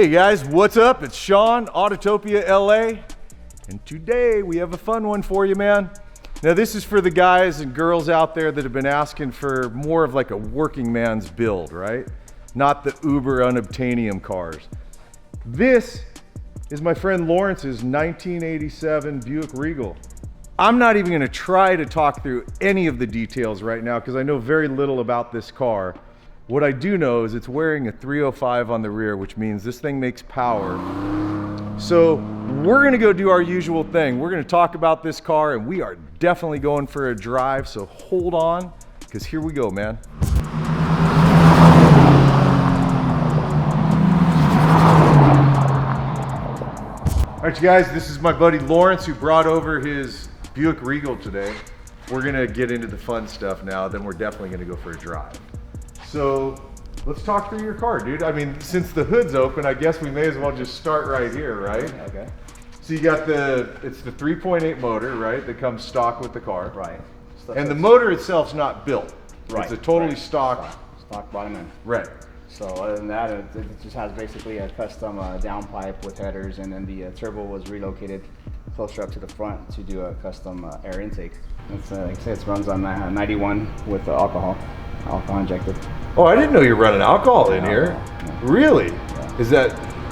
Hey guys, what's up? It's Sean, Autotopia LA, and today we have a fun one for you, man. Now this is for the guys and girls out there that have been asking for more of like a working man's build, right? Not the uber unobtainium cars. This is my friend Lawrence's 1987 Buick Regal. I'm not even gonna try to talk through any of the details right now because I know very little about this car. What I do know is it's wearing a 305 on the rear, which means this thing makes power. So we're gonna go do our usual thing. We're gonna talk about this car and we are definitely going for a drive, so hold on, because here we go, man. All right, you guys, this is my buddy Lawrence who brought over his Buick Regal today. We're gonna get into the fun stuff now, then we're definitely gonna go for a drive. So let's talk through your car, dude. I mean, since the hood's open, I guess we may as well just start right here, right? Okay. So you got it's the 3.8 motor, right? That comes stock with the car. Right. And the motor itself's not built. Right. It's a totally stock bottom end. Right. So other than that, it just has basically a custom downpipe with headers, and then the turbo was relocated closer up to the front to do a custom air intake. It's like I said, it runs on 91 with alcohol injected. Oh, I didn't know you're running alcohol in here. Yeah. Really? Yeah. Is that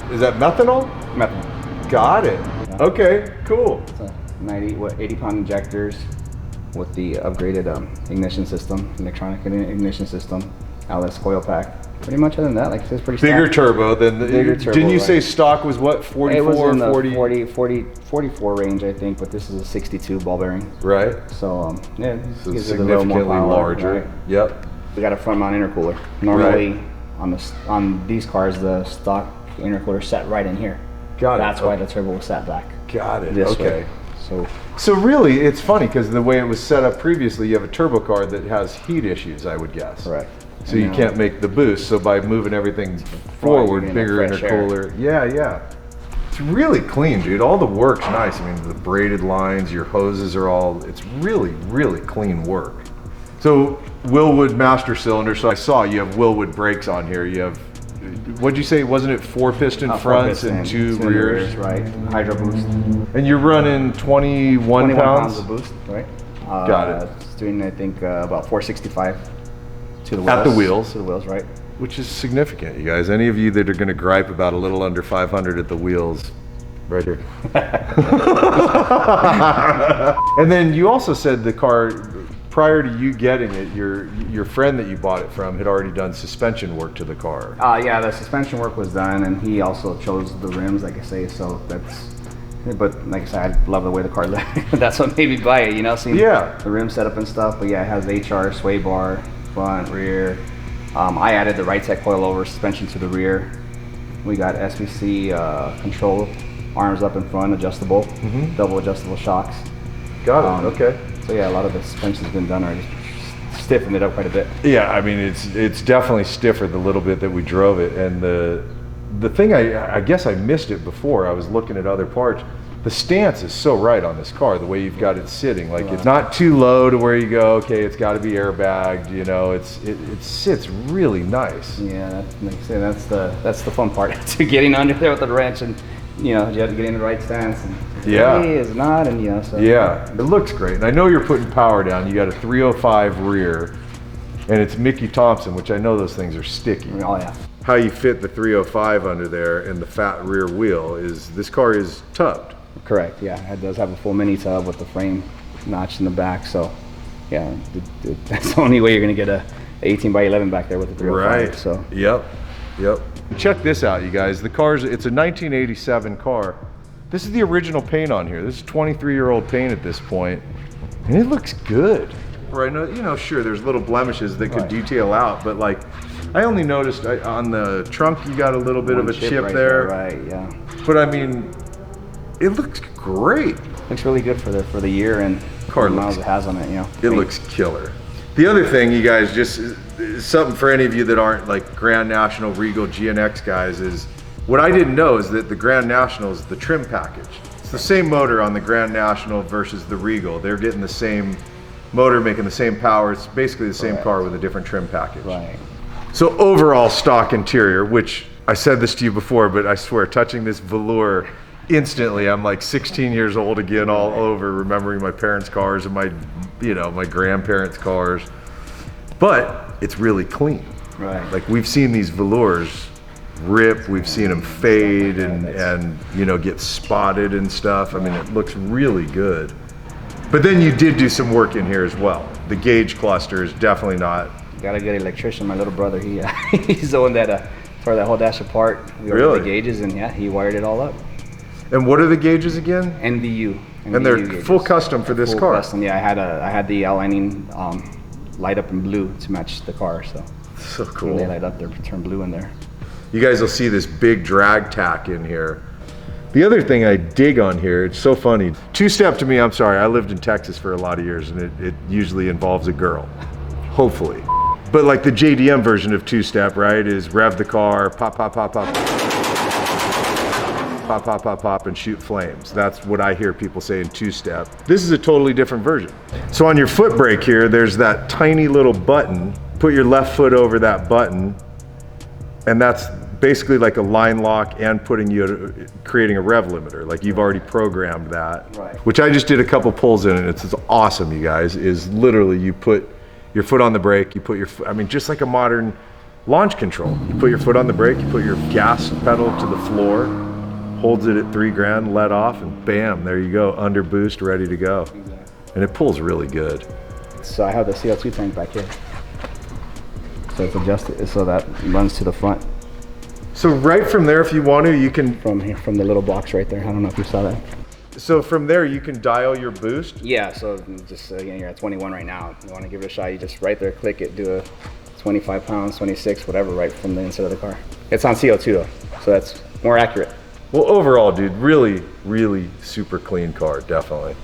methanol? Methanol. Got it. Yeah. Okay, cool. It's a 80-pound injectors with the upgraded ignition system, electronic ignition system, LS coil pack. Pretty much other than that, like it's pretty bigger stock. turbo than the Bigger turbo, didn't you right. say stock was what, 44, it was in the 40? 44 range, I think, but this is a 62 ball bearing. Right. So yeah, So gives it a little significantly more power, larger. right? Yep. We got a front mount intercooler. Normally on these cars, the stock intercooler set right in here. Got it. That's why the turbo was set back. Got it. This Okay. way. So really, it's funny because the way it was set up previously, you have a turbo car that has heat issues, I would guess. Correct. So you can't make the boost. So by moving everything forward, bigger intercooler. Yeah. It's really clean, dude. All the work's nice. I mean, the braided lines, your hoses are all, it's really, really clean work. So Willwood master cylinder. So I saw you have Willwood brakes on here. You have, what'd you say? Wasn't it 4-piston fronts and two rears? Right. Hydro boost. And you're running 21 pounds? of boost, right? Got it. It's doing, I think, about 465 to the wheels. At the wheels. To the wheels, right. Which is significant, you guys. Any of you that are going to gripe about a little under 500 at the wheels, right here. And then you also said the car, prior to you getting it, your friend that you bought it from had already done suspension work to the car. Yeah, the suspension work was done, and he also chose the rims, like I say, so that's, but like I said, I love the way the car looked. That's what made me buy it, you know, seeing the rim setup and stuff. But yeah, it has HR, sway bar, front, rear. I added the right side coilover suspension to the rear. We got SVC control arms up in front, adjustable, double adjustable shocks. Got it. Okay. So yeah, a lot of the suspension's been done already. Stiffened it up quite a bit. Yeah, I mean it's definitely stiffer the little bit that we drove it, and the thing I guess I missed it before. I was looking at other parts. The stance is so right on this car, the way you've got it sitting. Like it's not too low to where you go, okay, it's got to be airbagged. You know, it sits really nice. Yeah, like I say, that's the fun part. To getting under there with the wrench, and you know, you have to get in the right stance. And it's not, and you know, so yeah, it looks great. And I know you're putting power down. You got a 305 rear, and it's Mickey Thompson, which I know those things are sticky. Oh yeah. How you fit the 305 under there and the fat rear wheel is this car is tubbed. Correct, yeah. It does have a full mini tub with the frame notch in the back, so yeah, that's the only way you're gonna get a 18 by 11 back there with the 305. Right. So Yep. Check this out, you guys. The car's, it's a 1987 car. This is the original paint on here. This is 23-year-old paint at this point, and it looks good. Right, you know, sure, there's little blemishes that could detail out, but like, I only noticed on the trunk you got a little bit of a chip right there. Right, yeah. But I mean, it looks great. Looks really good for the year and car miles it has on it, you know. It looks killer. The other thing, you guys, just something for any of you that aren't like Grand National, Regal, GNX guys, is what I didn't know is that the Grand National is the trim package. It's the same motor on the Grand National versus the Regal. They're getting the same motor, making the same power. It's basically the same car with a different trim package. Right. So overall stock interior, which I said this to you before, but I swear, touching this velour, instantly I'm like 16 years old again, all over, remembering my parents' cars and my, you know, my grandparents' cars. But it's really clean. Right. Like we've seen these velours rip, we've seen them fade and you know, get spotted and stuff. I mean, it looks really good. But then you did do some work in here as well. The gauge cluster is definitely not. Got a good electrician. My little brother, he's the one that tore that whole dash apart. We ordered Really? the gauges, and yeah, he wired it all up. And what are the gauges again? NVU. And they're gauges. full custom for this Full car. Custom. Yeah, I had the outlining light up in blue to match the car. So when cool. they light up, they turn blue in there. You guys will see this big drag tack in here. The other thing I dig on here, it's so funny. Two-step to me, I'm sorry, I lived in Texas for a lot of years and it usually involves a girl, hopefully. But like the JDM version of two-step, right, is rev the car, pop, pop, pop, pop, pop, pop, pop, pop, and shoot flames. That's what I hear people say in two-step. This is a totally different version. So on your foot brake here, there's that tiny little button. Put your left foot over that button, and that's basically like a line lock and creating a rev limiter. Like you've already programmed that, Right. Which I just did a couple pulls in, and it's awesome, you guys. Is literally you put your foot on the brake, you put your foot, I mean, just like a modern launch control. You put your foot on the brake, you put your gas pedal to the floor, holds it at 3 grand, let off, and bam, there you go, under boost, ready to go. Exactly. And it pulls really good. So I have the CO2 tank back here. So it's adjusted so that runs to the front. So right from there, if you want to, you can, From here, from the little box right there. I don't know if you saw that. so from there you can dial your boost. Yeah, so just again, you're at 21 right now. You want to give it a shot, you just right there, click it, do a 25 pounds, 26, whatever, right from the inside of the car. It's on CO2 though, so that's more accurate. Well, overall, dude, really, really super clean car, definitely.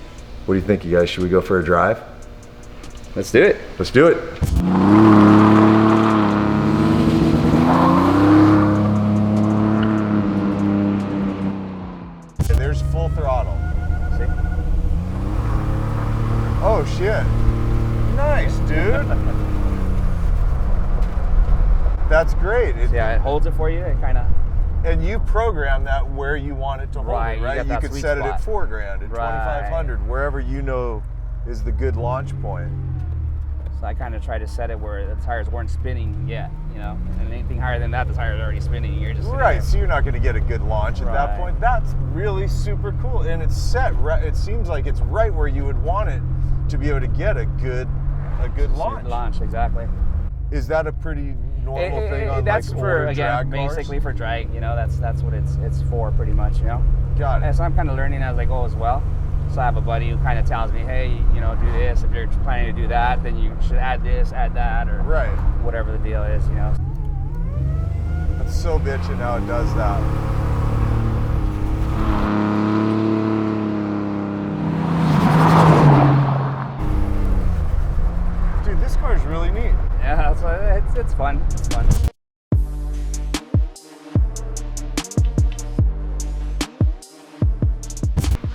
What do you think, you guys? Should we go for a drive? Let's do it. Let's do it. And there's full throttle. See? Oh, shit. Nice, dude. That's great. Yeah, it holds it for you. It kind of. And you program that where you want it to hold Right, it, you right? got You that could sweet set it at spot. 4 grand, at Right. 2,500, wherever you know is the good launch point. So I kind of try to set it where the tires weren't spinning yet, you know. And anything higher than that, the tires are already spinning. You're just Right, so you're not going to get a good launch at that Right. point. That's really super cool, and it's set right. It seems like it's right where you would want it to be able to get a good launch. Launch, exactly. Is that a pretty normal thing on that's like for older again, drag cars? basically for drag. You know, that's what it's for pretty much. You know. Got it. And so I'm kind of learning as I go as well. So I have a buddy who kind of tells me, hey, you know, do this. If you're planning to do that, then you should add this, add that, or Right. whatever the deal is, you know. That's so bitchin' how it does that. Dude, this car is really neat. Yeah, that's what, it's fun. It's fun.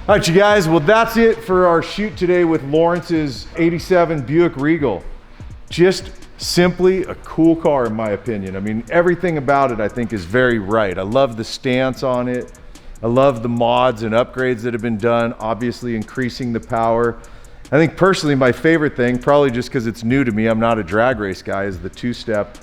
All right, you guys, well, that's it for our shoot today with Lawrence's 87 Buick Regal. Just simply a cool car, in my opinion. I mean, everything about it, I think, is very right. I love the stance on it. I love the mods and upgrades that have been done, obviously increasing the power. I think personally, my favorite thing, probably just because it's new to me, I'm not a drag race guy, is the two-step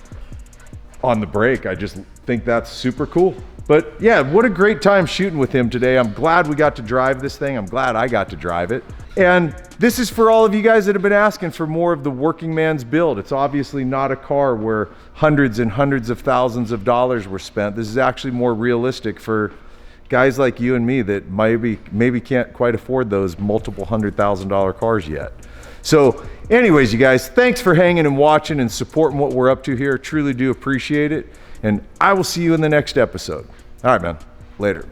on the brake. I just think that's super cool. But yeah, what a great time shooting with him today. I'm glad we got to drive this thing. I'm glad I got to drive it. And this is for all of you guys that have been asking for more of the working man's build. It's obviously not a car where hundreds and hundreds of thousands of dollars were spent. This is actually more realistic for guys like you and me that maybe can't quite afford those multiple $100,000 cars yet. So anyways, you guys, thanks for hanging and watching and supporting what we're up to here. Truly do appreciate it. And I will see you in the next episode. All right, man. Later.